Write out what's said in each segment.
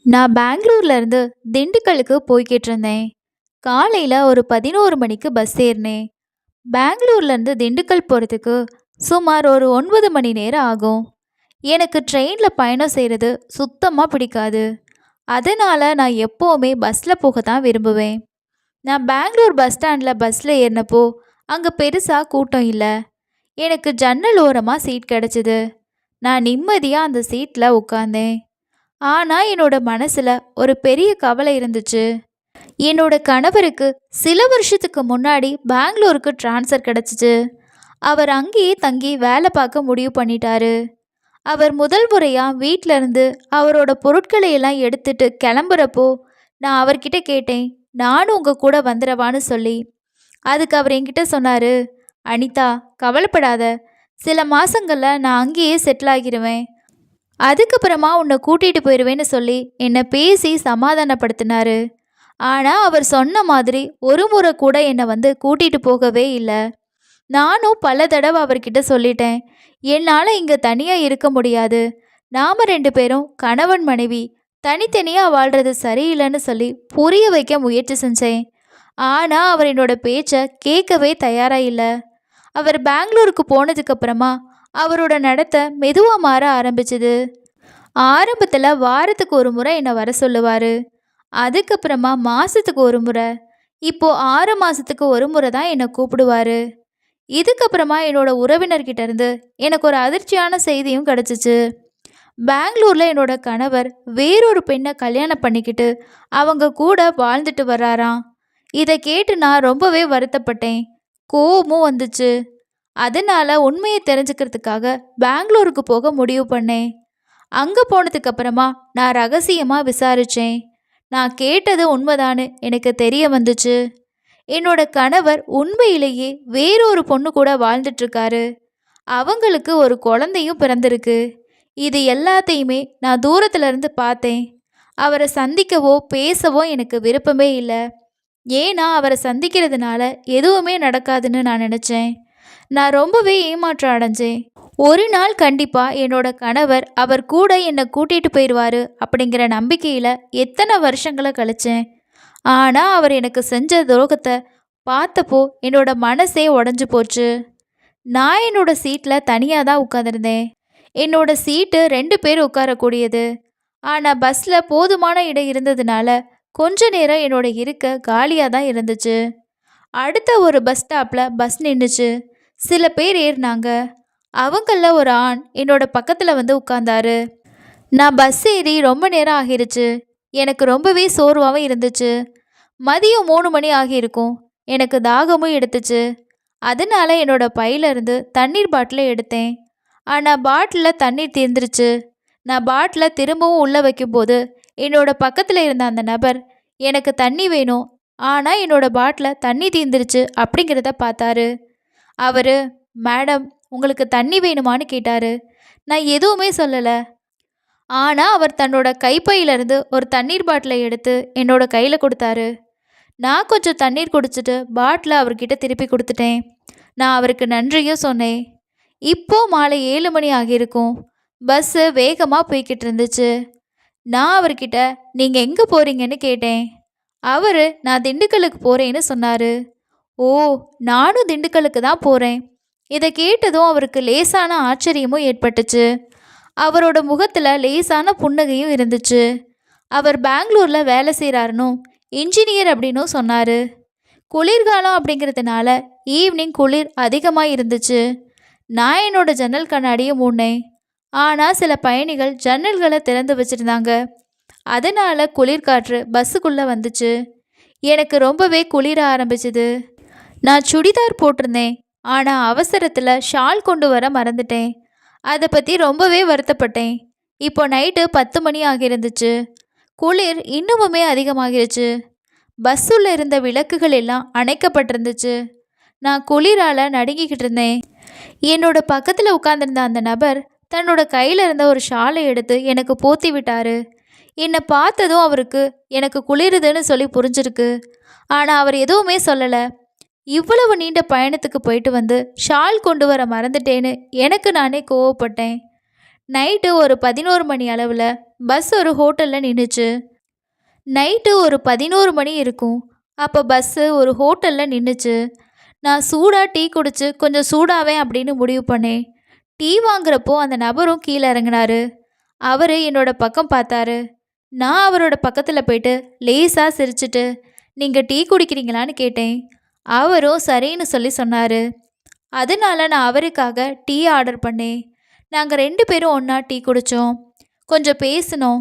நான் பெங்களூர்லேருந்து திண்டுக்கலுக்கு போய்கிட்டு இருந்தேன். காலையில் ஒரு 11 மணிக்கு பஸ் ஏறினேன். பெங்களூர்லேருந்து திண்டுக்கல் போகிறதுக்கு சுமார் ஒரு 9 மணி நேரம் ஆகும். எனக்கு ட்ரெயினில் பயணம் செய்கிறது சுத்தமாக பிடிக்காது. அதனால் நான் எப்போவுமே பஸ்ஸில் போக தான் விரும்புவேன். நான் பெங்களூர் பஸ் ஸ்டாண்டில் பஸ்ஸில் ஏறினப்போ அங்கே பெருசாக கூட்டம் இல்லை. எனக்கு ஜன்னல் ஓரமாக சீட் கிடச்சிது. நான் நிம்மதியாக அந்த சீட்டில் உட்காந்தேன். ஆனால் என்னோட மனசில் ஒரு பெரிய கவலை இருந்துச்சு. என்னோட கணவருக்கு சில வருஷத்துக்கு முன்னாடி பெங்களூருக்கு ட்ரான்ஸ்ஃபர் கிடச்சிச்சு. அவர் அங்கேயே தங்கி வேலை பார்க்க முடிவு பண்ணிட்டாரு. அவர் முதல் முறையாக வீட்டில் இருந்து அவரோட பொருட்களை எல்லாம் எடுத்துட்டு கிளம்புறப்போ நான் அவர்கிட்ட கேட்டேன், நானும் உங்கள் கூட வந்துடவான்னு சொல்லி. அதுக்கு அவர் என்கிட்ட சொன்னார், அனிதா கவலைப்படாத, சில மாதங்களில் நான் அங்கேயே செட்டில் ஆகிடுவேன், அதுக்கப்புறமா உன்னை கூட்டிகிட்டு போயிடுவேன்னு சொல்லி என்னை பேசி சமாதானப்படுத்தினாரு. ஆனால் அவர் சொன்ன மாதிரி ஒரு முறை கூட என்னை வந்து கூட்டிகிட்டு போகவே இல்லை. நானும் பல தடவை அவர்கிட்ட சொல்லிட்டேன், என்னால் இங்கே தனியாக இருக்க முடியாது, நாம் 2 பேரும் கணவன் மனைவி தனித்தனியாக வாழ்கிறது சரியில்லைன்னு சொல்லி புரிய வைக்க முயற்சி செஞ்சேன். ஆனால் அவர் என்னோட பேச்சை கேட்கவே தயாராக இல்லை. அவர் பெங்களூருக்கு போனதுக்கப்புறமா அவரோட நடத்தை மெதுவாக மாற ஆரம்பிச்சுது. ஆரம்பத்தில் வாரத்துக்கு ஒரு முறை என்னை வர சொல்லுவார். அதுக்கப்புறமா மாதத்துக்கு ஒரு முறை, இப்போது 6 மாதத்துக்கு ஒரு முறை தான் என்னை கூப்பிடுவார். இதுக்கப்புறமா என்னோட உறவினர்கிட்ட இருந்து எனக்கு ஒரு அதிர்ச்சியான செய்தியும் கிடச்சிச்சு. பெங்களூரில் என்னோட கணவர் வேறொரு பெண்ணை கல்யாணம் பண்ணிக்கிட்டு அவங்க கூட வாழ்ந்துட்டு வர்றாராம். இதை கேட்டு நான் ரொம்பவே வருத்தப்பட்டேன், கோவமும் வந்துச்சு. அதனால் உண்மையை தெரிஞ்சுக்கிறதுக்காக பெங்களூருக்கு போக முடிவு பண்ணேன். அங்கே போனதுக்கப்புறமா நான் ரகசியமாக விசாரித்தேன். நான் கேட்டது உண்மைதான்னு எனக்கு தெரிய வந்துச்சு. என்னோட கணவர் உண்மையிலேயே வேறொரு பொண்ணு கூட வாழ்ந்துட்டுருக்காரு. அவங்களுக்கு ஒரு குழந்தையும் பிறந்திருக்கு. இது எல்லாத்தையுமே நான் தூரத்துலேருந்து பார்த்தேன். அவரை சந்திக்கவோ பேசவோ எனக்கு விருப்பமே இல்லை. ஏன்னா அவரை சந்திக்கிறதுனால எதுவுமே நடக்காதுன்னு நான் நினச்சேன். நான் ரொம்பவே ஏமாற்றம் அடைஞ்சேன். ஒரு நாள் கண்டிப்பாக என்னோட கணவர் அவர் கூட என்னை கூட்டிகிட்டு போயிடுவார் அப்படிங்கிற நம்பிக்கையில் எத்தனை வருஷங்களை கழிச்சேன். ஆனால் அவர் எனக்கு செஞ்ச துரோகத்தை பார்த்தப்போ என்னோட மனசே உடஞ்சி போச்சு. நான் என்னோட சீட்டில் தனியாக தான் உட்காந்துருந்தேன். என்னோட சீட்டு 2 பேர் உட்காரக்கூடியது. ஆனால் பஸ்ஸில் போதுமான இடம் இருந்ததுனால கொஞ்ச நேரம் என்னோட இருக்க காலியாக தான் இருந்துச்சு. அடுத்த ஒரு பஸ் ஸ்டாப்பில் பஸ் நின்றுச்சு. சில பேர் ஏறினாங்க. அவங்களில் ஒரு ஆண் என்னோட பக்கத்தில் வந்து உட்கார்ந்தாரு. நான் பஸ் ஏறி ரொம்ப நேரம் ஆகிருச்சு. எனக்கு ரொம்பவே சோர்வாகவும் இருந்துச்சு. மதியம் 3 மணி ஆகியிருக்கும். எனக்கு தாகமும் எடுத்துச்சு. அதனால என்னோட பையிலிருந்து தண்ணீர் பாட்டிலை எடுத்தேன். ஆனால் பாட்டிலில் தண்ணீர் தீர்ந்துருச்சு. நான் பாட்டிலை திரும்பவும் உள்ளே வைக்கும்போது என்னோட பக்கத்தில் இருந்த அந்த நபர் எனக்கு தண்ணி வேணும், ஆனால் என்னோட பாட்டில் தண்ணி தீர்ந்துருச்சு அப்படிங்கிறத பார்த்தாரு. அவர், மேடம் உங்களுக்கு தண்ணி வேணுமான்னு கேட்டார். நான் எதுவுமே சொல்லலை. ஆனால் அவர் தன்னோட கைப்பையிலிருந்து ஒரு தண்ணீர் பாட்டிலை எடுத்து என்னோட கையில் கொடுத்தாரு. நான் கொஞ்சம் தண்ணீர் குடிச்சிட்டு பாட்டிலை அவர்கிட்ட திருப்பி கொடுத்துட்டேன். நான் அவருக்கு நன்றியும் சொன்னேன். இப்போது மாலை 7 மணி ஆகியிருக்கும். பஸ்ஸு வேகமாக போய்கிட்டு இருந்துச்சு. நான் அவர்கிட்ட நீங்கள் எங்கே போகிறீங்கன்னு கேட்டேன். அவர் நான் திண்டுக்கலுக்கு போகிறேன்னு சொன்னார். ஓ, நானும் திண்டுக்கலுக்கு தான் போகிறேன். இதை கேட்டதும் அவருக்கு லேசான ஆச்சரியமும் ஏற்பட்டுச்சு. அவரோட முகத்தில் லேசான புன்னகையும் இருந்துச்சு. அவர் பெங்களூரில் வேலை செய்கிறாருனும் இன்ஜினியர் அப்படின்னும் சொன்னார். குளிர்காலம் அப்படிங்கிறதுனால ஈவினிங் குளிர் அதிகமாக இருந்துச்சு. நான் என்னோட ஜன்னல் கண்ணாடியை மூடினேன். ஆனால் சில பயணிகள் ஜன்னல்களை திறந்து வச்சுருந்தாங்க. அதனால் குளிர்காற்று பஸ்ஸுக்குள்ளே வந்துச்சு. எனக்கு ரொம்பவே குளிர ஆரம்பிச்சுது. நான் சுடிதார் போட்டிருந்தேன். ஆனால் அவசரத்தில் ஷால் கொண்டு வர மறந்துட்டேன். அதை பற்றி ரொம்பவே வருத்தப்பட்டேன். இப்போ நைட்டு 10 மணி ஆகியிருந்துச்சு. குளிர் இன்னுமுமே அதிகமாகிருச்சு. பஸ்ஸுள்ள இருந்த விளக்குகள் எல்லாம் அணைக்கப்பட்டிருந்துச்சு. நான் குளிரால் நடுங்கிக்கிட்டு இருந்தேன். என்னோட பக்கத்தில் உட்கார்ந்திருந்த அந்த நபர் தன்னோட கையில் இருந்த ஒரு ஷாலை எடுத்து எனக்கு போத்தி விட்டார். என்னை பார்த்ததும் அவருக்கு எனக்கு குளிருதுன்னு சொல்லி புரிஞ்சிருக்கு. ஆனால் அவர் எதுவுமே சொல்லலை. இவ்வளவு நீண்ட பயணத்துக்கு போயிட்டு வந்து ஷால் கொண்டு வர மறந்துட்டேன்னு எனக்கு நானே கோவப்பட்டேன். நைட்டு ஒரு 11 மணி அளவில் பஸ் ஒரு ஹோட்டலில் நின்றுச்சு. நைட்டு ஒரு 11 மணி இருக்கும். அப்போ பஸ்ஸு ஒரு ஹோட்டலில் நின்றுச்சு. நான் சூடாக டீ குடிச்சு கொஞ்சம் சூடாவேன் அப்படின்னு முடிவு பண்ணேன். டீ வாங்குறப்போ அந்த நபரும் கீழே இறங்கினாரு. அவர் என்னோட பக்கம் பார்த்தாரு. நான் அவரோட பக்கத்தில் போயிட்டு லேசாக சிரிச்சிட்டு, நீங்கள் டீ குடிக்கிறீங்களான்னு கேட்டேன். அவரும் சரின்னு சொல்லி சொன்னார். அதனால நான் அவருக்காக டீ ஆர்டர் பண்ணேன். நாங்கள் 2 பேரும் ஒன்றா டீ குடித்தோம். கொஞ்சம் பேசினோம்.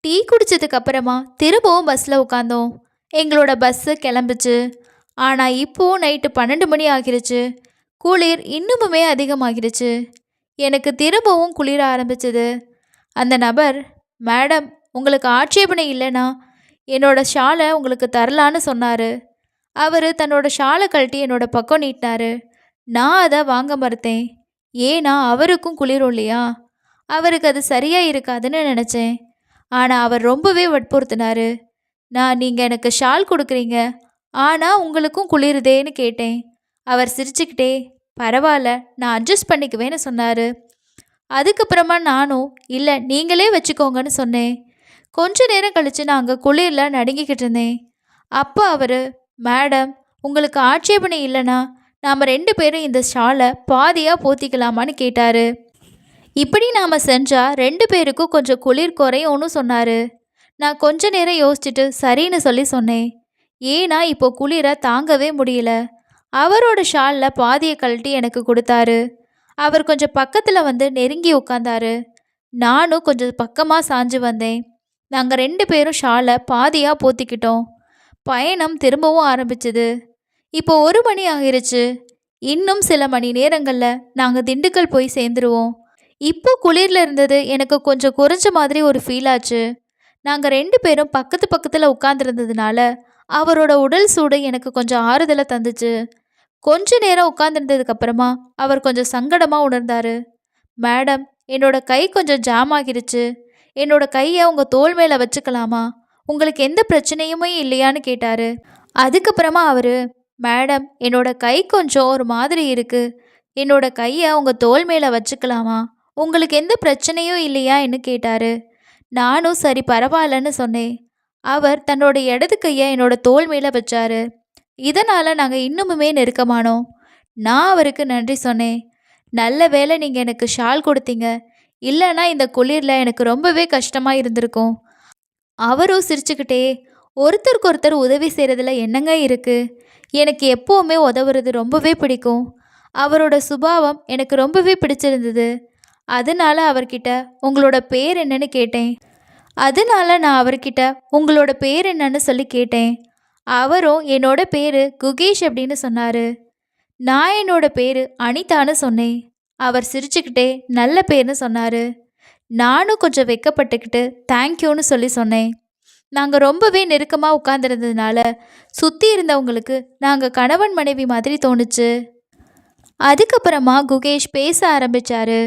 டீ குடித்ததுக்கு அப்புறமா திரும்பவும் பஸ்ஸில் உட்காந்தோம். எங்களோட பஸ்ஸு கிளம்புச்சு. ஆனால் இப்போது நைட்டு 12 மணி ஆகிருச்சு. குளிர் இன்னுமுமே அதிகமாகிருச்சு. எனக்கு திரும்பவும் குளிர ஆரம்பிச்சது. அந்த நபர், மேடம், உங்களுக்கு ஆட்சேபனை இல்லைனா என்னோட ஷாலை உங்களுக்கு தரலான்னு சொன்னார். அவர் தன்னோட ஷாலை கழட்டி என்னோட பக்கம் நீட்டினார். நான் அதை வாங்க மறுத்தேன். ஏன்னா அவருக்கும் குளிரும் இல்லையா, அவருக்கு அது சரியாக இருக்காதுன்னு நினச்சேன். ஆனால் அவர் ரொம்பவே வற்புறுத்தினார். நீங்கள் எனக்கு ஷால் கொடுக்குறீங்க, ஆனால் உங்களுக்கும் குளிருதேன்னு கேட்டேன். அவர் சிரிச்சுக்கிட்டே, பரவாயில்ல, நான் அட்ஜஸ்ட் பண்ணிக்குவேன்னு சொன்னார். அதுக்கப்புறமா நானும், இல்லை நீங்களே வச்சுக்கோங்கன்னு சொன்னேன். கொஞ்ச நேரம் கழித்து நான் அங்கே குளிரில் நடுங்கிக்கிட்டு இருந்தேன். அப்போ அவர், மேடம், உங்களுக்கு ஆட்சேபனை இல்லைனா நாம் 2 பேரும் இந்த ஷாலை பாதியாக போத்திக்கலாமான்னு கேட்டார். இப்படி நாம் செஞ்சால் 2 பேருக்கும் கொஞ்சம் குளிர் குறையும்னு சொன்னார். நான் கொஞ்ச நேரம் யோசிச்சுட்டு சரின்னு சொல்லி சொன்னேன். ஏன்னா இப்போ குளிரை தாங்கவே முடியல. அவரோட ஷாலில் பாதியை கழட்டி எனக்கு கொடுத்தாரு. அவர் கொஞ்சம் பக்கத்தில் வந்து நெருங்கி உட்காந்தாரு. நானும் கொஞ்சம் பக்கமாக சாஞ்சு வந்தேன். நாங்கள் 2 பேரும் ஷாலை பாதியாக போத்திக்கிட்டோம். பயணம் திரும்பவும் ஆரம்பிச்சுது. இப்போ 1 மணி ஆகிருச்சு. இன்னும் சில மணி நேரங்களில் நாங்கள் திண்டுக்கல் போய் சேர்ந்துருவோம். இப்போ குளிரில் இருந்தது எனக்கு கொஞ்சம் குறைஞ்ச மாதிரி ஒரு ஃபீல் ஆச்சு. நாங்கள் 2 பேரும் பக்கத்து பக்கத்தில் உட்காந்துருந்ததுனால அவரோட உடல் சூடு எனக்கு கொஞ்சம் ஆறுதலை தந்துச்சு. கொஞ்ச நேரம் உட்காந்துருந்ததுக்கப்புறமா அவர் கொஞ்சம் சங்கடமாக உணர்ந்தார். மேடம், என்னோட கை கொஞ்சம் ஜாம் ஆகிருச்சு. என்னோட கையை உங்கள் தோள் மேலே வச்சுக்கலாமா? உங்களுக்கு எந்த பிரச்சனையுமே இல்லையான்னு கேட்டார். அதுக்கப்புறமா அவர், மேடம், என்னோட கை கொஞ்சம் ஒரு மாதிரி இருக்குது. என்னோட கையை உங்கள் தோள் மேலே வச்சுக்கலாமா? உங்களுக்கு எந்த பிரச்சனையும் இல்லையான்னு கேட்டார். நானும் சரி பரவாயில்லன்னு சொன்னேன். அவர் தன்னோட இடது கையை என்னோட தோள் மேலே வச்சார். இதனால் நாங்கள் இன்னுமுமே நெருக்கமானோம். நான் அவருக்கு நன்றி சொன்னேன். நல்ல வேளை நீங்கள் எனக்கு ஷால் கொடுத்தீங்க, இல்லைன்னா இந்த குளிரில் எனக்கு ரொம்பவே கஷ்டமாக இருந்திருக்கும். அவரும் சிரிச்சுக்கிட்டே, ஒருத்தருக்கு ஒருத்தர் உதவி செய்கிறதுல என்னங்க இருக்குது? எனக்கு எப்போவுமே உதவுறது ரொம்பவே பிடிக்கும். அவரோட சுபாவம் எனக்கு ரொம்பவே பிடிச்சிருந்தது. அதனால அவர்கிட்ட உங்களோட பேர் என்னன்னு கேட்டேன். நான் அவர்கிட்ட உங்களோட பேர் என்னன்னு சொல்லி கேட்டேன். அவரும் என்னோட பேர் குகேஷ் அப்படின்னு சொன்னார். நான் என்னோட பேர் அனிதான்னு சொன்னேன். அவர் சிரிச்சுக்கிட்டே நல்ல பேர்னு சொன்னார். நானும் கொஞ்சம் வெக்கப்பட்டுக்கிட்டு தேங்க்யூன்னு சொல்லி சொன்னேன். நாங்கள் ரொம்பவே நெருக்கமாக உட்கார்ந்துருந்ததுனால சுற்றி இருந்தவங்களுக்கு நாங்கள் கணவன் மனைவி மாதிரி தோணுச்சு. அதுக்கப்புறமா குகேஷ் பேச ஆரம்பித்தார்.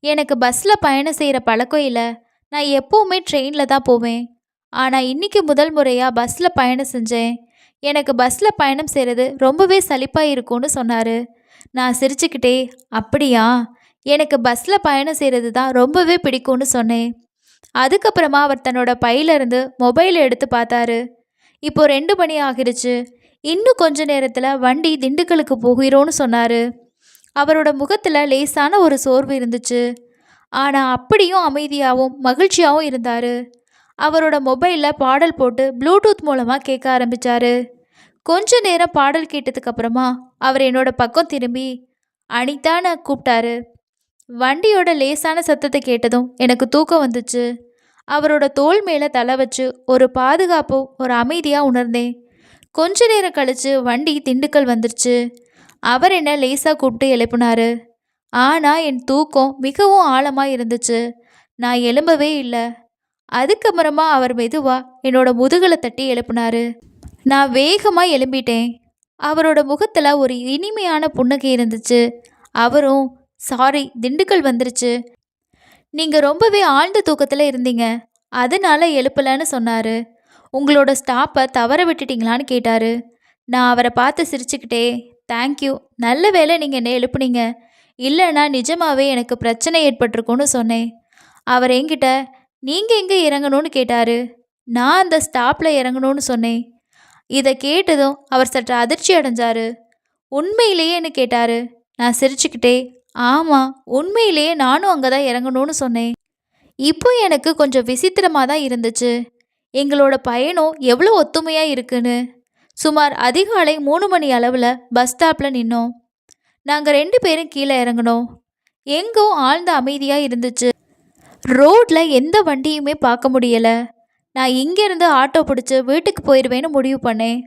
எனக்கு பஸ்ஸில் பயணம் செய்கிற பழக்கம் இல்லை. நான் எப்போவுமே ட்ரெயினில் தான் போவேன். ஆனால் இன்றைக்கி முதல் முறையாக பஸ்ஸில் பயணம் செஞ்சேன். எனக்கு பஸ்ஸில் பயணம் செய்கிறது ரொம்பவே சலிப்பாக இருக்கும்னு சொன்னார். நான் சிரிச்சுக்கிட்டே, அப்படியா, எனக்கு பஸ்ஸில் பயணம் செய்கிறது தான் ரொம்பவே பிடிக்கும்னு சொன்னேன். அதுக்கப்புறமா அவர் தன்னோட பையிலிருந்து மொபைலை எடுத்து பார்த்தாரு. இப்போ 2 மணி ஆகிருச்சு. இன்னும் கொஞ்ச நேரத்தில் வண்டி திண்டுக்கலுக்கு போகிறோன்னு சொன்னார். அவரோட முகத்தில் லேசான ஒரு சோர்வு இருந்துச்சு. ஆனால் அப்படியும் அமைதியாகவும் மகிழ்ச்சியாகவும் இருந்தார். அவரோட மொபைலில் பாடல் போட்டு ப்ளூடூத் மூலமாக கேட்க ஆரம்பித்தார். கொஞ்ச நேரம் பாடல் கேட்டதுக்கப்புறமா அவர் என்னோட பக்கம் திரும்பி அனிதான்னு கூப்பிட்டாரு. வண்டியோட லேசான சத்தத்தை கேட்டதும் எனக்கு தூக்கம் வந்துச்சு. அவரோட தோள் மேலே தலை வச்சு ஒரு பாதுகாப்பு, ஒரு அமைதியாக உணர்ந்தேன். கொஞ்ச நேரம் கழித்து வண்டி திண்டுக்கல் வந்துருச்சு. அவர் என்னை லேசாக கூப்பிட்டு எழுப்பினார். ஆனால் என் தூக்கம் மிகவும் ஆழமாக இருந்துச்சு. நான் எழும்பவே இல்லை. அதுக்கப்புறமா அவர் மெதுவாக என்னோட முதுகலை தட்டி எழுப்பினார். நான் வேகமாக எழும்பிட்டேன். அவரோட முகத்தில் ஒரு இனிமையான புன்னகை இருந்துச்சு. அவரும், சாரி, திண்டுக்கல் வந்துருச்சு. நீங்கள் ரொம்பவே ஆழ்ந்த தூக்கத்தில் இருந்தீங்க, அதனால எழுப்பலன்னு சொன்னார். உங்களோட ஸ்டாப்பை தவற விட்டுட்டீங்களான்னு கேட்டார். நான் அவரை பார்த்து சிரிச்சுக்கிட்டே, தேங்க்யூ, நல்ல வேளை நீங்கள் என்னை எழுப்புனீங்க, இல்லைன்னா நிஜமாவே எனக்கு பிரச்சனை ஏற்பட்டிருக்கும்னு சொன்னேன். அவர் என்கிட்ட, நீங்கள் எங்கே இறங்கணும்னு கேட்டார். நான் அந்த ஸ்டாப்பில் இறங்கணும்னு சொன்னேன். இதை கேட்டதும் அவர் சற்று அதிர்ச்சி அடைஞ்சார். உண்மையிலேயேன்னு கேட்டார். நான் சிரிச்சுக்கிட்டே, ஆமாம், உண்மையிலேயே நானும் அங்கே தான் இறங்கணும்னு சொன்னேன். இப்போ எனக்கு கொஞ்சம் விசித்திரமாக தான் இருந்துச்சு, எங்களோட பயணம் எவ்வளோ ஒத்துமையாக இருக்குன்னு. சுமார் அதிகாலை 3 மணி அளவில் பஸ் ஸ்டாப்பில் நின்னோம். நாங்கள் 2 பேரும் கீழே இறங்கினோம். எங்கும் ஆழ்ந்த அமைதியாக இருந்துச்சு. ரோட்டில் எந்த வண்டியுமே பார்க்க முடியலை. நான் இங்கேருந்து ஆட்டோ பிடிச்சி வீட்டுக்கு போயிடுவேன்னு முடிவு பண்ணேன்.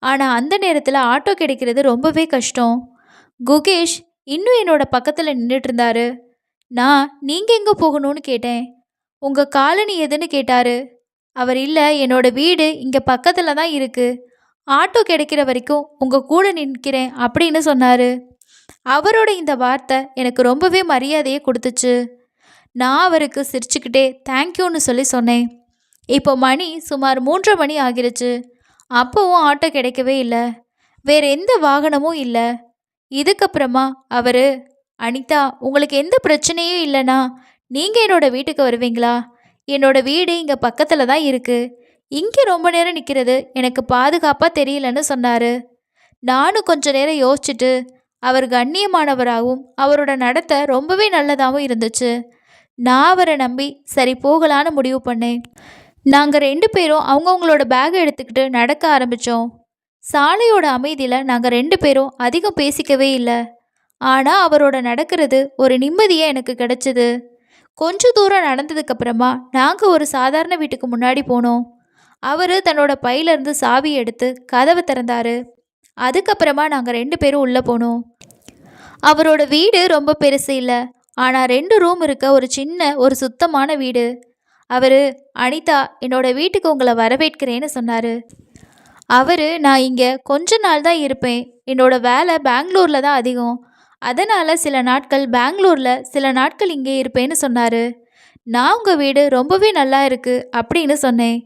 ஆனால் அந்த நேரத்தில் ஆட்டோ கிடைக்கிறது ரொம்பவே கஷ்டம். குகேஷ் இன்னும் என்னோட பக்கத்தில் நின்றுட்டு இருந்தாரு. நான் நீங்கள் எங்கே போகணும்னு கேட்டேன். உங்கள் காலனி எதுன்னு கேட்டார். அவர் இல்லை, என்னோட வீடு இங்கே பக்கத்தில் தான் இருக்குது, ஆட்டோ கிடைக்கிற வரைக்கும் உங்கள் கூட நிற்கிறேன் அப்படின்னு சொன்னார். அவரோட இந்த வார்த்தை எனக்கு ரொம்பவே மரியாதையை கொடுத்துச்சு. நான் அவருக்கு சிரிச்சுக்கிட்டே தேங்க்யூன்னு சொல்லி சொன்னேன். இப்போ மணி சுமார் 3:30 மணி ஆகிருச்சு. அப்போவும் ஆட்டோ கிடைக்கவே இல்லை. வேறு எந்த வாகனமும் இல்லை. இதுக்கப்புறமா அவர், அனிதா, உங்களுக்கு எந்த பிரச்சனையும் இல்லைனா நீங்கள் என்னோடய வீட்டுக்கு வருவீங்களா? என்னோடய வீடு இங்கே பக்கத்தில் தான் இருக்குது. இங்கே ரொம்ப நேரம் நிற்கிறது எனக்கு பாதுகாப்பாக தெரியலன்னு சொன்னார். நானும் கொஞ்ச நேரம் யோசிச்சுட்டு, அவர் கண்ணியமானவராகவும் அவரோட நடத்தை ரொம்பவே நல்லதாகவும் இருந்துச்சு. நான் அவரை நம்பி சரி போகலான்னு முடிவு பண்ணேன். நாங்கள் 2 பேரும் அவங்கவுங்களோட பேகை எடுத்துக்கிட்டு நடக்க ஆரம்பித்தோம். சாலையோட அமைதியில் நாங்கள் 2 பேரும் அதிகம் பேசிக்கவே இல்லை. ஆனால் அவரோட நடக்கிறது ஒரு நிம்மதியே எனக்கு கிடைச்சிது. கொஞ்சம் தூரம் நடந்ததுக்கப்புறமா நாங்கள் ஒரு சாதாரண வீட்டுக்கு முன்னாடி போனோம். அவர் தன்னோட பையிலேருந்து சாவி எடுத்து கதவை திறந்தார். அதுக்கப்புறமா நாங்கள் 2 பேரும் உள்ளே போனோம். அவரோட வீடு ரொம்ப பெருசு இல்லை, ஆனால் 2 ரூம் இருக்க ஒரு சின்ன ஒரு சுத்தமான வீடு. அவர், அனிதா, என்னோட வீட்டுக்கு உங்களை வரவேற்கிறேன்னு சொன்னார். அவர், நான் இங்கே கொஞ்ச நாள் தான் இருப்பேன், என்னோட வேலை பெங்களூரில் தான் அதிகம், அதனால் சில நாட்கள் பெங்களூரில் சில நாட்கள் இங்கே இருப்பேன்னு சொன்னார். நான் உங்கள் வீடு ரொம்பவே நல்லா இருக்குது அப்படின்னு சொன்னேன்.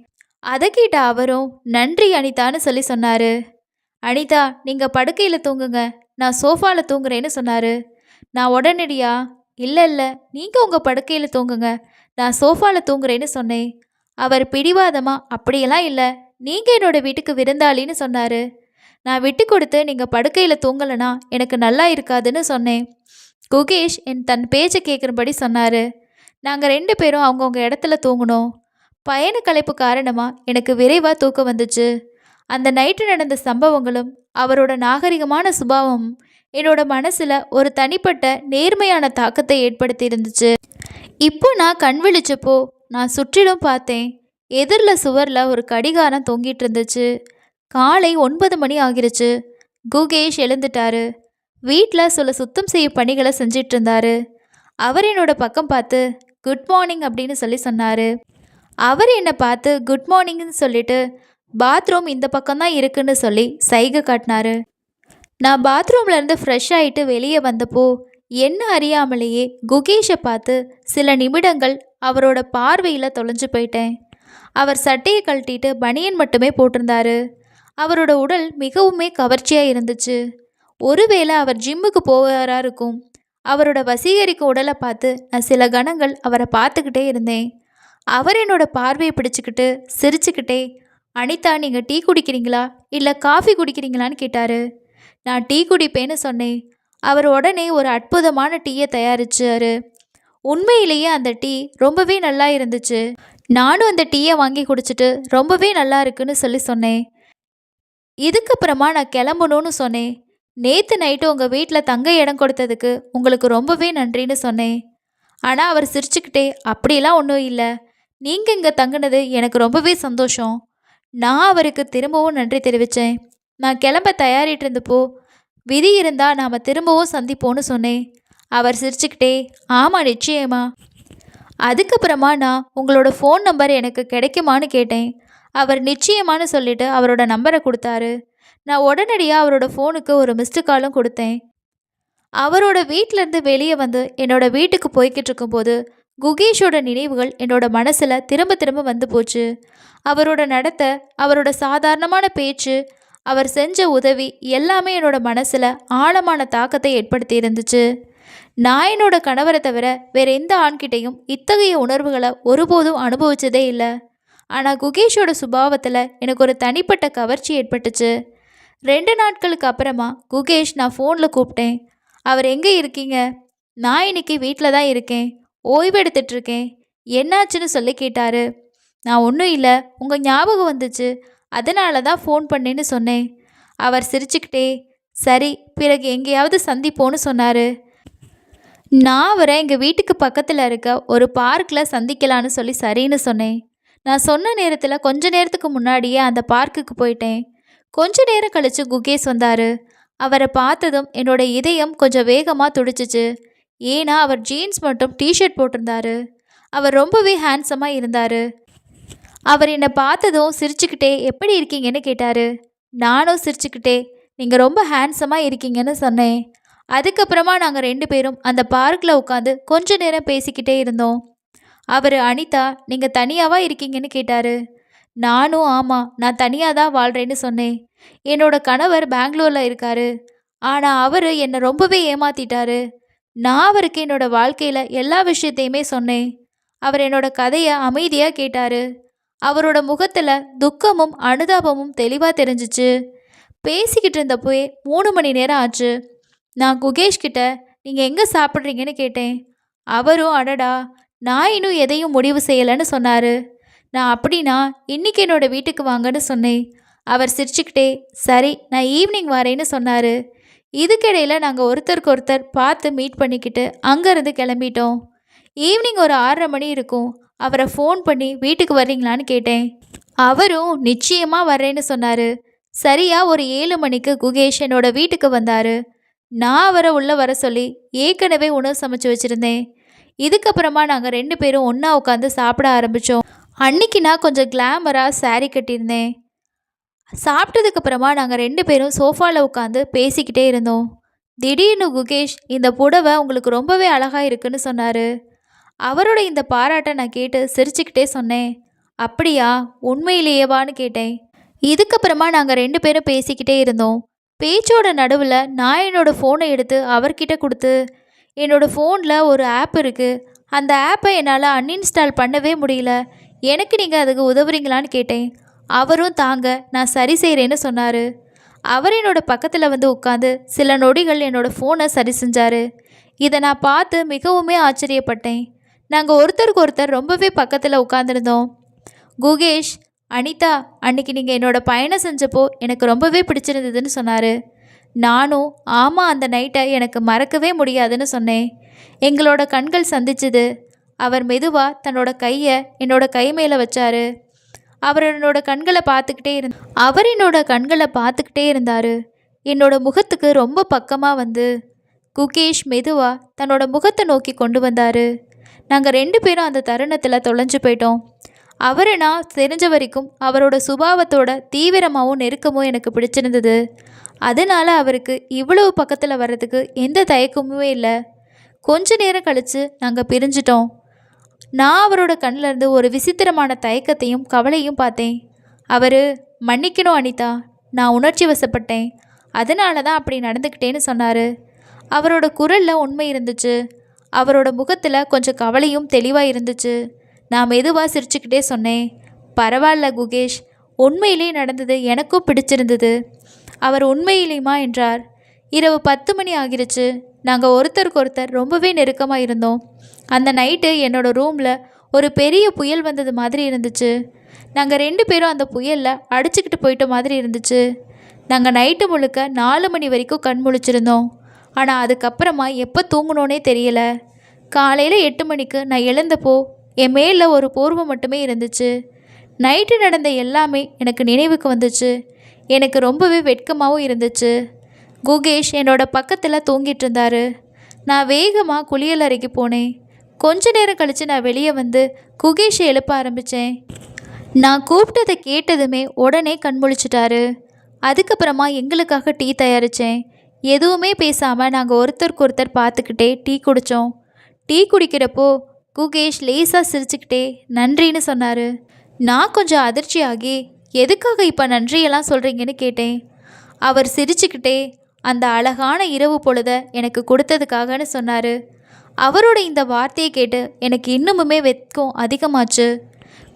அதை கேட்ட அவரும் நன்றி அனிதான்னு சொல்லி சொன்னார். அனிதா, நீங்கள் படுக்கையில் தூங்குங்க, நான் சோஃபாவில் தூங்குறேன்னு சொன்னார். நான் உடனடியா, இல்லை, நீங்கள் உங்கள் படுக்கையில் தூங்குங்க, நான் சோஃபாவில் தூங்குறேன்னு சொன்னேன். அவர் பிடிவாதமாக, அப்படியெல்லாம் இல்லை, நீங்கள் என்னோடய வீட்டுக்கு விருந்தாளின்னு சொன்னார். நான் விட்டு கொடுத்து நீங்கள் படுக்கையில் தூங்கலைன்னா எனக்கு நல்லா இருக்காதுன்னு சொன்னேன். குகேஷ் தன் பேச்சை கேட்குறபடி சொன்னார். நாங்கள் 2 பேரும் அவங்கவுங்க இடத்துல தூங்கினோம். பயண களைப்பு காரணமாக எனக்கு விரைவாக தூக்கம் வந்துச்சு. அந்த நைட்டு நடந்த சம்பவங்களும் அவரோட நாகரிகமான சுபாவமும் என்னோட மனசில் ஒரு தனிப்பட்ட நேர்மையான தாக்கத்தை ஏற்படுத்தி இருந்துச்சு. இப்போ நான் கண் விழிச்சப்போ நான் சுற்றிலும் பார்த்தேன். எதிரில் சுவரில் ஒரு கடிகாரம் தொங்கிட்டு இருந்துச்சு. காலை 9 மணி ஆகிருச்சு. குகேஷ் எழுந்துட்டாரு. வீட்டில் சில சுத்தம் செய்ய பணிகளை செஞ்சிட்டு இருந்தாரு. அவர் என்னோட பக்கம் பார்த்து குட் மார்னிங் அப்படின்னு சொல்லி சொன்னார். அவர் என்னை பார்த்து குட் மார்னிங்னு சொல்லிட்டு பாத்ரூம் இந்த பக்கம்தான் இருக்குன்னு சொல்லி சைகை காட்டினாரு. நான் பாத்ரூம்லேருந்து ஃப்ரெஷ் ஆகிட்டு வெளியே வந்தப்போ என்ன அறியாமலேயே குகேஷை பார்த்து சில நிமிடங்கள் அவரோட பார்வையில் தொலைஞ்சு போயிட்டேன். அவர் சட்டையை கழட்டிட்டு பனியன் மட்டுமே போட்டிருந்தாரு. அவரோட உடல் மிகவுமே கவர்ச்சியாக இருந்துச்சு. ஒருவேளை அவர் ஜிம்முக்கு போவாரா இருக்கும். அவரோட வசீகரிக்கும் உடலை பார்த்து நான் சில கணங்கள் அவரை பார்த்துக்கிட்டே இருந்தேன். அவர் என்னோட பார்வையை பிடிச்சிக்கிட்டு சிரிச்சுக்கிட்டே, அனிதா, நீங்கள் டீ குடிக்கிறீங்களா இல்லை காஃபி குடிக்கிறீங்களான்னு கேட்டார். நான் டீ குடிப்பேன்னு சொன்னேன். அவர் உடனே ஒரு அற்புதமான டீயை தயாரிச்சார். உண்மையிலேயே அந்த டீ ரொம்பவே நல்லா இருந்துச்சு. நானும் அந்த டீயை வாங்கி குடிச்சிட்டு ரொம்பவே நல்லா இருக்குன்னு சொல்லி சொன்னேன். இதுக்கப்புறமா நான் கிளம்பணும்னு சொன்னேன். நேற்று நைட்டு உங்கள் வீட்டில் தங்க இடம் கொடுத்ததுக்கு உங்களுக்கு ரொம்பவே நன்றின்னு சொன்னேன். ஆனால் அவர் சிரிச்சுக்கிட்டே, அப்படிலாம் ஒன்றும் இல்லை, நீங்கள் இங்கே தங்கினது எனக்கு ரொம்பவே சந்தோஷம். நான் அவருக்கு திரும்பவும் நன்றி தெரிவித்தேன். நான் கிளம்ப தயாரிட்டு இருந்தப்போ, விதி இருந்தால் நாம் திரும்பவும் சந்திப்போன்னு சொன்னேன். அவர் சிரிச்சுக்கிட்டே, ஆமாம், நிச்சயமா. அதுக்கப்புறமா நான் உங்களோட ஃபோன் நம்பர் எனக்கு கிடைக்குமான்னு கேட்டேன். அவர் நிச்சயமானு சொல்லிட்டு அவரோட நம்பரை கொடுத்தாரு. நான் உடனடியாக அவரோட ஃபோனுக்கு ஒரு மிஸ்டு காலும் கொடுத்தேன். அவரோட வீட்டிலேருந்து வெளியே வந்து என்னோட வீட்டுக்கு போய்கிட்டு இருக்கும்போது குகேஷோட நினைவுகள் என்னோட மனசில் திரும்ப திரும்ப வந்து போச்சு. அவரோட நடத்தை, அவரோட சாதாரணமான பேச்சு, அவர் செஞ்ச உதவி எல்லாமே என்னோட மனசில் ஆழமான தாக்கத்தை ஏற்படுத்தி இருந்துச்சு. நான் என்னோட கணவரை தவிர வேற எந்த ஆண்கிட்டையும் இத்தகைய உணர்வுகளை ஒருபோதும் அனுபவிச்சதே இல்லை. ஆனால் குகேஷோட சுபாவத்தில் எனக்கு ஒரு தனிப்பட்ட கவர்ச்சி ஏற்பட்டுச்சு. 2 நாட்களுக்கு அப்புறமா குகேஷ் நான் ஃபோனில் கூப்பிட்டேன். அவர் எங்கே இருக்கீங்க? நான் இன்னைக்கு வீட்டில் தான் இருக்கேன், ஓய்வு எடுத்துட்ருக்கேன், என்னாச்சுன்னு சொல்லி கேட்டார். நான் ஒன்றும் இல்லை, உங்கள் ஞாபகம் வந்துச்சு, அதனால தான் ஃபோன் பண்ணேன்னு சொன்னேன். அவர் சிரிச்சுக்கிட்டே சரி, பிறகு எங்கேயாவது சந்திப்போன்னு சொன்னார். நான் அவரை எங்கள் வீட்டுக்கு பக்கத்தில் இருக்க ஒரு பார்க்கில் சந்திக்கலான்னு சொல்லி சரின்னு சொன்னேன். நான் சொன்ன நேரத்தில் கொஞ்ச நேரத்துக்கு முன்னாடியே அந்த பார்க்குக்கு போயிட்டேன். கொஞ்ச நேரம் கழித்து குகேஷ் வந்தார். அவரை பார்த்ததும் என்னோட இதயம் கொஞ்சம் வேகமாக துடிச்சிச்சு. ஏன்னா அவர் ஜீன்ஸ் மட்டும் டிஷர்ட் போட்டிருந்தாரு. அவர் ரொம்பவே ஹேண்ட்ஸமாக இருந்தார். அவர் என்னை பார்த்ததும் சிரிச்சுக்கிட்டே எப்படி இருக்கீங்கன்னு கேட்டார். நானும் சிரிச்சுக்கிட்டே நீங்கள் ரொம்ப ஹேண்ட்ஸமாக இருக்கீங்கன்னு சொன்னேன். அதுக்கப்புறமா நாங்கள் 2 பேரும் அந்த பார்க்கில் உட்காந்து கொஞ்ச நேரம் பேசிக்கிட்டே இருந்தோம். அவர் அனிதா, நீங்கள் தனியாவா இருக்கீங்கன்னு கேட்டார். நானும் ஆமாம், நான் தனியாக தான் வாழ்கிறேன்னு சொன்னேன். என்னோட கணவர் பெங்களூரில் இருக்கார். ஆனால் அவர் என்னை ரொம்பவே ஏமாத்திட்டாரு. நான் அவருக்கு என்னோட வாழ்க்கையில் எல்லா விஷயத்தையுமே சொன்னேன். அவர் என்னோட கதையை அமைதியாக கேட்டார். அவரோட முகத்தில் துக்கமும் அனுதாபமும் தெளிவாக தெரிஞ்சிச்சு. பேசிக்கிட்டு இருந்தப்போயே 3 மணி நேரம் ஆச்சு. நான் குகேஷ் கிட்ட நீங்கள் எங்கே சாப்பிட்றீங்கன்னு கேட்டேன். அவரும் அடடா, நான் இன்னும் எதையும் முடிவு செய்யலைன்னு சொன்னார். நான் அப்படின்னா இன்றைக்கி என்னோடய வீட்டுக்கு வாங்கன்னு சொன்னேன். அவர் சிரிச்சுக்கிட்டே சரி, நான் ஈவினிங் வரேன்னு சொன்னார். இதுக்கிடையில் நாங்கள் ஒருத்தருக்கு ஒருத்தர் பார்த்து மீட் பண்ணிக்கிட்டு அங்கேருந்து கிளம்பிட்டோம். ஈவினிங் ஒரு 6:30 மணி இருக்கும். அவரை ஃபோன் பண்ணி வீட்டுக்கு வர்றீங்களான்னு கேட்டேன். அவரும் நிச்சயமாக வர்றேன்னு சொன்னார். சரியா ஒரு 7 மணிக்கு குகேஷ் என்னோட வீட்டுக்கு வந்தார். நான் அவரை உள்ளே வர சொல்லி ஏற்கனவே உணவு சமைச்சு வச்சுருந்தேன். இதுக்கப்புறமா நாங்கள் 2 பேரும் ஒன்றா உட்காந்து சாப்பிட ஆரம்பித்தோம். அன்னைக்கு நான் கொஞ்சம் கிளாமராக சாரீ கட்டியிருந்தேன். சாப்பிட்டதுக்கப்புறமா நாங்கள் 2 பேரும் சோஃபாவில் உட்காந்து பேசிக்கிட்டே இருந்தோம். திடீர்னு குகேஷ் இந்த புடவை உங்களுக்கு ரொம்பவே அழகாக இருக்குன்னு சொன்னார். அவரோட இந்த பாராட்டை நான் கேட்டு சிரிச்சுக்கிட்டே சொன்னேன். அப்படியா, உண்மையிலேயேவான்னு கேட்டேன். இதுக்கப்புறமா நாங்கள் 2 பேரும் பேசிக்கிட்டே இருந்தோம். பேச்சோட நடுவில் நான் என்னோடய ஃபோனை எடுத்து அவர்கிட்ட கொடுத்து என்னோடய ஃபோனில் ஒரு ஆப் இருக்குது, அந்த ஆப்பை என்னால் அன்இன்ஸ்டால் பண்ணவே முடியல, எனக்கு நீங்கள் அதுக்கு உதவுறீங்களான்னு கேட்டேன். அவரும் தாங்க, நான் சரி செய்கிறேன்னு சொன்னார். அவர் என்னோட பக்கத்தில் வந்து உட்காந்து சில நொடிகள் என்னோடய ஃபோனை சரி செஞ்சார். இதை நான் பார்த்து மிகவுமே ஆச்சரியப்பட்டேன். நாங்கள் ஒருத்தருக்கு ஒருத்தர் ரொம்பவே பக்கத்தில் உட்காந்துருந்தோம். குகேஷ், அனிதா, அன்றைக்கி நீங்கள் என்னோட பயணம் செஞ்சப்போ எனக்கு ரொம்பவே பிடிச்சிருந்ததுன்னு சொன்னார். நானும் ஆமாம், அந்த நைட்டை எனக்கு மறக்கவே முடியாதுன்னு சொன்னேன். எங்களோட கண்கள் சந்திச்சுது. அவர் மெதுவாக தன்னோட கையை என்னோட கை மேலே வச்சார். அவர் என்னோட கண்களை பார்த்துக்கிட்டே இருந்தார். என்னோட முகத்துக்கு ரொம்ப பக்கமாக வந்து குகேஷ் மெதுவாக தன்னோட முகத்தை நோக்கி கொண்டு வந்தார். நாங்கள் 2 பேரும் அந்த தருணத்தில் தொலைஞ்சு போயிட்டோம். அவரை நான் தெரிஞ்ச வரைக்கும் அவரோட சுபாவத்தோட தீவிரமாகவும் நெருக்கமும் எனக்கு பிடிச்சிருந்தது. அதனால் அவருக்கு இவ்வளவு பக்கத்தில் வர்றதுக்கு எந்த தயக்கமுமே இல்லை. கொஞ்ச நேரம் கழித்து நாங்கள் பிரிஞ்சிட்டோம். நான் அவரோட கண்ணிலேருந்து ஒரு விசித்திரமான தயக்கத்தையும் கவலையும் பார்த்தேன். அவர் மன்னிக்கணும் அனிதா, நான் உணர்ச்சி வசப்பட்டேன், அதனால தான் அப்படி நடந்துக்கிட்டேன்னு சொன்னார். அவரோட குரலில் உண்மை இருந்துச்சு. அவரோட முகத்தில் கொஞ்சம் கவலையும் தெளிவாக இருந்துச்சு. நான் மெதுவாக சிரிச்சுக்கிட்டே சொன்னேன், பரவாயில்ல குகேஷ், உண்மையிலே நடந்தது எனக்கும் பிடிச்சிருந்தது. அவர் உண்மையிலேயுமா என்றார். இரவு 10 மணி ஆகிருச்சு. நாங்கள் ஒருத்தருக்கு ஒருத்தர் ரொம்பவே நெருக்கமாக இருந்தோம். அந்த நைட்டு என்னோடய ரூமில் ஒரு பெரிய புயல் வந்தது மாதிரி இருந்துச்சு. நாங்கள் 2 பேரும் அந்த புயலில் அடிச்சுக்கிட்டு போயிட்ட மாதிரி இருந்துச்சு. நாங்கள் நைட்டு முழுக்க 4 மணி வரைக்கும் கண் முழிச்சிருந்தோம். ஆனால் அதுக்கப்புறமா எப்போ தூங்கினோன்னே தெரியலை. காலையில் 8 மணிக்கு நான் எழுந்தப்போ என் மேலே ஒரு போர்வை மட்டுமே இருந்துச்சு. நைட்டு நடந்த எல்லாமே எனக்கு நினைவுக்கு வந்துச்சு. எனக்கு ரொம்பவே வெட்கமாகவும் இருந்துச்சு. குகேஷ் என்னோட பக்கத்தில் தூங்கிட்டு இருந்தார். நான் வேகமாக குளியல் அறைக்கு போனேன். கொஞ்ச நேரம் கழித்து நான் வெளியே வந்து குகேஷை எழுப்ப ஆரம்பித்தேன். நான் கூப்பிட்டதை கேட்டதுமே உடனே கண்முழிச்சிட்டாரு. அதுக்கப்புறமா எங்களுக்காக டீ தயாரித்தேன். எதுவுமே பேசாமல் நாங்கள் ஒருத்தருக்கு ஒருத்தர் பார்த்துக்கிட்டே டீ குடித்தோம். டீ குடிக்கிறப்போ குகேஷ் லேசாக சிரிச்சுக்கிட்டே நன்றின்னு சொன்னார். நான் கொஞ்சம் அதிர்ச்சியாகி எதுக்காக இப்போ நன்றியெல்லாம் சொல்கிறீங்கன்னு கேட்டேன். அவர் சிரிச்சுக்கிட்டே அந்த அழகான இரவு பொழுத எனக்கு கொடுத்ததுக்காகன்னு சொன்னார். அவரோட இந்த வார்த்தையை கேட்டு எனக்கு இன்னுமுமே வெட்கம் அதிகமாச்சு.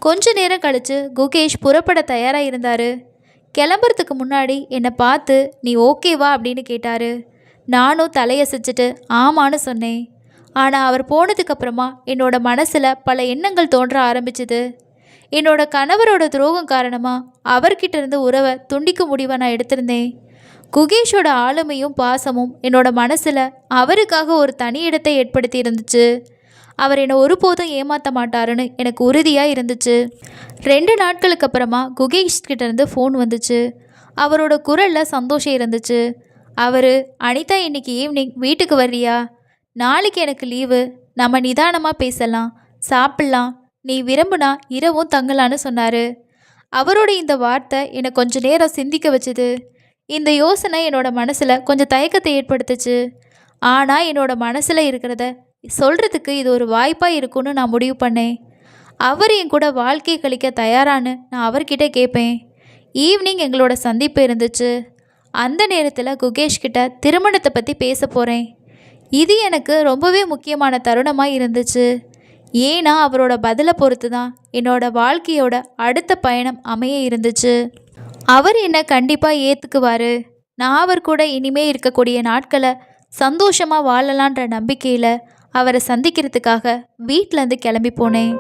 கொஞ்ச நேரம் கழித்து குகேஷ் புறப்பட தயாராக இருந்தார். கிளம்புறதுக்கு முன்னாடி என்னை பார்த்து நீ ஓகேவா அப்படின்னு கேட்டார். நானும் தலையசைச்சிட்டு ஆமான்னு சொன்னேன். ஆனால் அவர் போனதுக்கப்புறமா என்னோட மனசில் பல எண்ணங்கள் தோன்ற ஆரம்பிச்சுது. என்னோட கணவரோட துரோகம் காரணமாக அவர்கிட்ட இருந்து உறவை துண்டிக்க முடிவை நான் எடுத்திருந்தேன். குகேஷோட ஆளுமையும் பாசமும் என்னோட மனசில் அவருக்காக ஒரு தனி இடத்தை ஏற்படுத்தி இருந்துச்சு. அவர் என்னை ஒருபோதும் ஏமாற்ற மாட்டாருன்னு எனக்கு உறுதியாக இருந்துச்சு. 2 நாட்களுக்கு அப்புறமா குகேஷ் கிட்டேருந்து ஃபோன் வந்துச்சு. அவரோட குரலில் சந்தோஷம் இருந்துச்சு. அவர் அனிதா இன்னைக்கு ஈவினிங் வீட்டுக்கு வர்றியா? நாளைக்கு எனக்கு லீவு, நம்ம நிதானமாக பேசலாம், சாப்பிட்லாம், நீ விரும்புனா இரவும் தங்கலான்னு சொன்னார். அவரோட இந்த வார்த்தை என்னை கொஞ்ச நேரம் சிந்திக்க வச்சுது. இந்த யோசனை என்னோட மனசில் கொஞ்சம் தயக்கத்தை ஏற்படுத்துச்சு. ஆனால் என்னோட மனசில் இருக்கிறத சொல்கிறதுக்கு இது ஒரு வாய்ப்பாக இருக்கும்னு நான் முடிவு பண்ணேன். அவர் என் கூட வாழ்க்கையை கழிக்க தயாரான்னு நான் அவர்கிட்ட கேட்பேன். ஈவினிங் எங்களோட சந்திப்பு இருந்துச்சு. அந்த நேரத்தில் குகேஷ் கிட்ட திருமணத்தை பற்றி பேச போகிறேன். இது எனக்கு ரொம்பவே முக்கியமான தருணமாக இருந்துச்சு. ஏன்னா அவரோட பதிலை பொறுத்து தான் என்னோட வாழ்க்கையோட அடுத்த பயணம் அமைய இருந்துச்சு. அவர் என்னை கண்டிப்பாக ஏற்றுக்குவார். நான் அவர் கூட இனிமே இருக்கக்கூடிய நாட்களை சந்தோஷமாக வாழலான்ற நம்பிக்கையில் அவரை சந்திக்கிறதுக்காக வீட்டிலேருந்து கிளம்பி போனேன்.